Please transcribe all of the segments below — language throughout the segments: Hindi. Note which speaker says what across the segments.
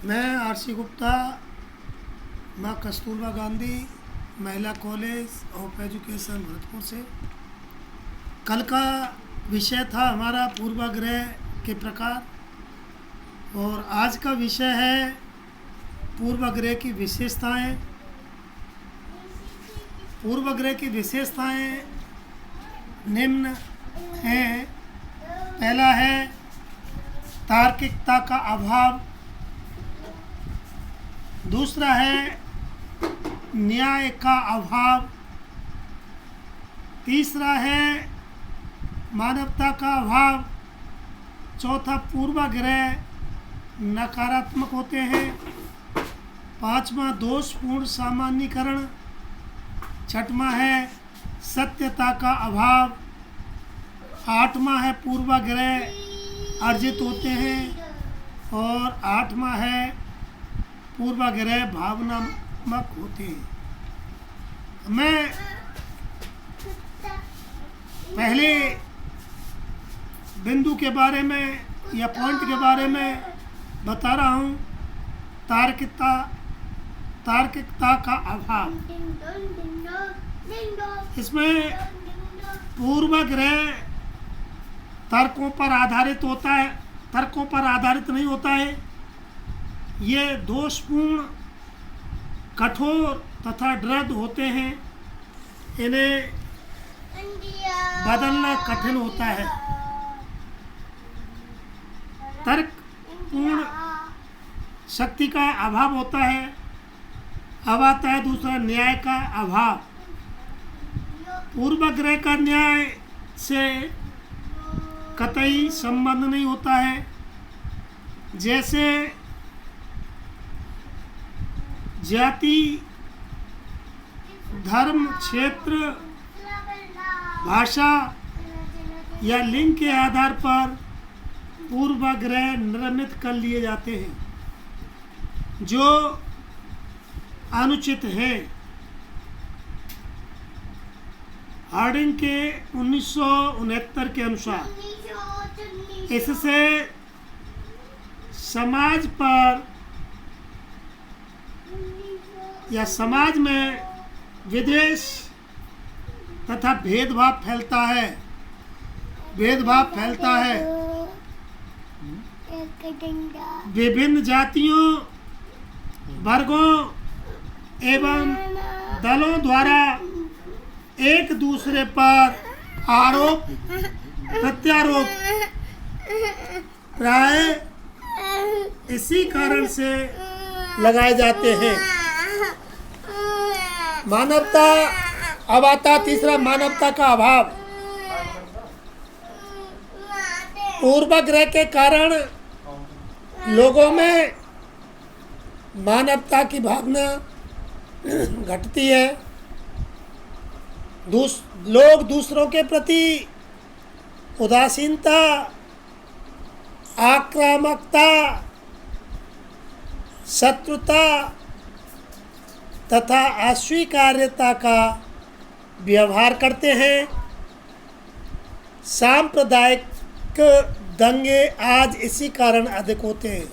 Speaker 1: मैं आरसी गुप्ता, माँ कस्तूरबा गांधी महिला कॉलेज ऑफ एजुकेशन भरतपुर से। कल का विषय था हमारा पूर्वाग्रह के प्रकार और आज का विषय है पूर्वाग्रह की विशेषताएं। पूर्वाग्रह की विशेषताएं निम्न हैं। पहला है तार्किकता का अभाव, दूसरा है न्याय का अभाव, तीसरा है मानवता का अभाव, चौथा पूर्वाग्रह नकारात्मक होते हैं, पांचवा दोषपूर्ण सामान्यीकरण, छठवां है सत्यता का अभाव, आठवां है पूर्वाग्रह अर्जित होते हैं और आठवां है पूर्वाग्रह भावनात्मक होते हैं। मैं पहले बिंदु के बारे में या पॉइंट के बारे में बता रहा हूँ। तार्किकता का अभाव। इसमें पूर्वाग्रह तर्कों पर आधारित होता है, तर्कों पर आधारित नहीं होता है। ये दोषपूर्ण, कठोर तथा दृढ़ होते हैं। इन्हें बदलना कठिन होता है। तर्कपूर्ण शक्ति का अभाव होता है। अब आता है दूसरा न्याय का अभाव। पूर्वाग्रह का न्याय से कतई संबंध नहीं होता है। जैसे जाति, धर्म, क्षेत्र, भाषा या लिंग के आधार पर पूर्वाग्रह निर्मित कर लिए जाते हैं जो अनुचित है। हार्डिंग के 1969 के अनुसार इससे समाज पर या समाज में विद्वेष तथा भेदभाव फैलता है। विभिन्न जातियों, वर्गों एवं दलों द्वारा एक दूसरे पर आरोप प्रत्यारोप प्राय इसी कारण से लगाए जाते हैं। मानवता। अब आता तीसरा मानवता का अभाव। पूर्वाग्रह के कारण लोगों में मानवता की भावना घटती है। लोग दूसरों के प्रति उदासीनता, आक्रामकता, शत्रुता तथा अस्वीकार्यता का व्यवहार करते हैं। सांप्रदायिक दंगे आज इसी कारण अधिक होते हैं।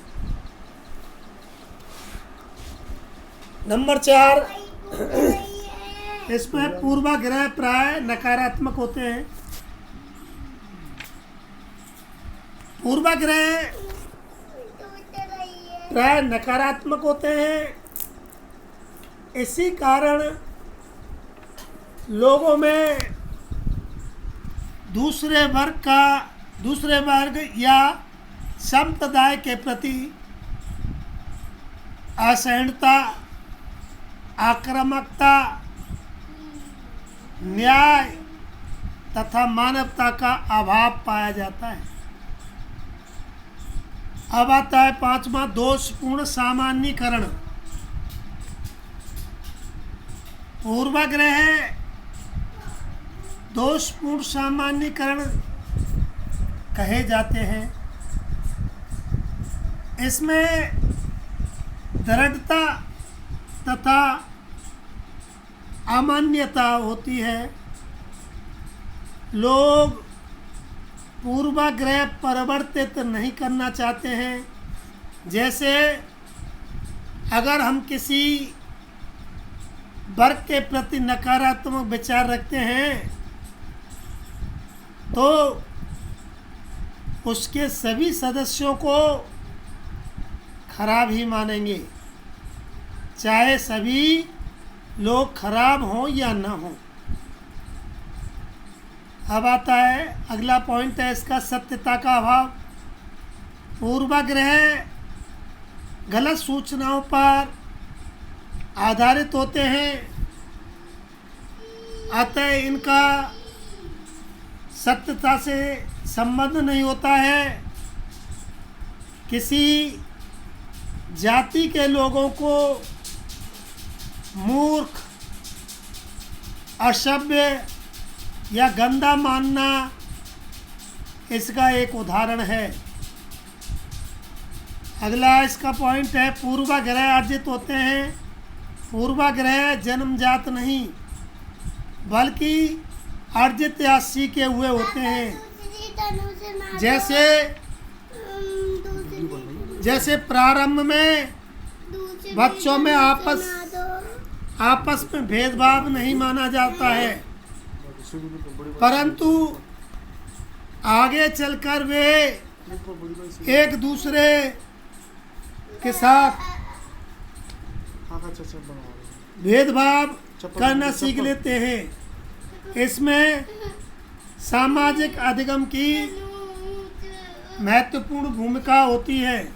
Speaker 1: नंबर 4, इसमें पूर्वाग्रह प्राय नकारात्मक होते हैं। पूर्वाग्रह प्राय नकारात्मक होते हैं। इसी कारण लोगों में दूसरे वर्ग या संप्रदाय के प्रति असहिष्णुता, आक्रामकता, न्याय तथा मानवता का अभाव पाया जाता है। अब आता है पांचवा दोषपूर्ण सामान्यीकरण। पूर्वाग्रह दोषपूर्ण सामान्यीकरण कहे जाते हैं। इसमें दृढ़ता तथा अमान्यता होती है। लोग पूर्वाग्रह परिवर्तित नहीं करना चाहते हैं। जैसे अगर हम किसी वर्ग के प्रति नकारात्मक विचार रखते हैं तो उसके सभी सदस्यों को खराब ही मानेंगे, चाहे सभी लोग खराब हों या ना हों। अब आता है अगला पॉइंट है इसका, सत्यता का अभाव। पूर्वाग्रह गलत सूचनाओं पर आधारित होते हैं, अतः इनका सत्यता से संबंध नहीं होता है। किसी जाति के लोगों को मूर्ख, असभ्य या गंदा मानना इसका एक उदाहरण है। अगला इसका पॉइंट है, पूर्वाग्रह अर्जित होते हैं। पूर्वाग्रह जन्मजात नहीं बल्कि अर्जित या सीखे हुए होते हैं। जैसे प्रारंभ में बच्चों में आपस में भेदभाव नहीं माना जाता है, परंतु आगे चलकर वे एक दूसरे के साथ भेदभाव करना सीख लेते हैं। इसमें सामाजिक अधिगम की महत्वपूर्ण भूमिका होती है।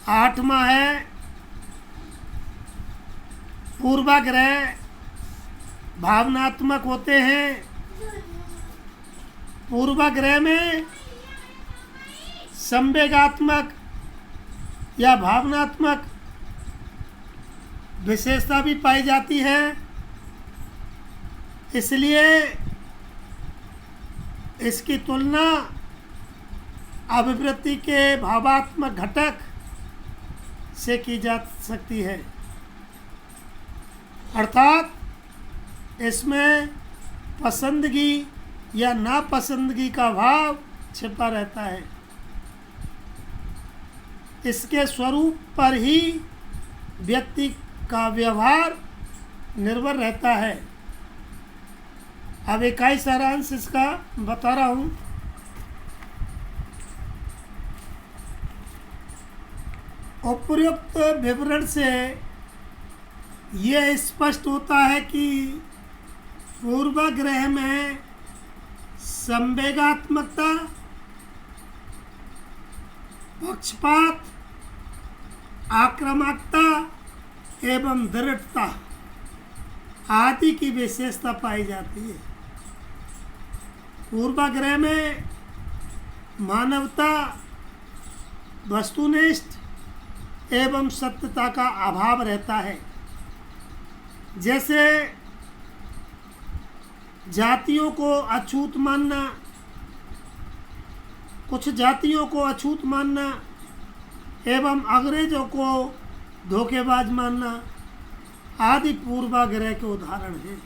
Speaker 1: 8वां है, पूर्वाग्रह भावनात्मक होते हैं। पूर्वाग्रह में संवेगात्मक या भावनात्मक विशेषता भी पाई जाती है, इसलिए इसकी तुलना अभिवृत्ति के भावात्मक घटक से की जा सकती है, अर्थात इसमें पसंदगी या नापसंदगी का भाव छिपा रहता है। इसके स्वरूप पर ही व्यक्ति का व्यवहार निर्भर रहता है। अब इकाई सारांश इसका बता रहा हूँ। उपयुक्त विवरण से यह स्पष्ट होता है कि पूर्वाग्रह में संवेगात्मकता, पक्षपात, आक्रामकता एवं दृढ़ता आदि की विशेषता पाई जाती है। पूर्वाग्रह में मानवता, वस्तुनिष्ठ एवं सत्यता का अभाव रहता है। जैसे जातियों को अछूत मानना, कुछ जातियों को अछूत मानना एवं अंग्रेजों को धोखेबाज मानना आदि पूर्वाग्रह के उदाहरण हैं।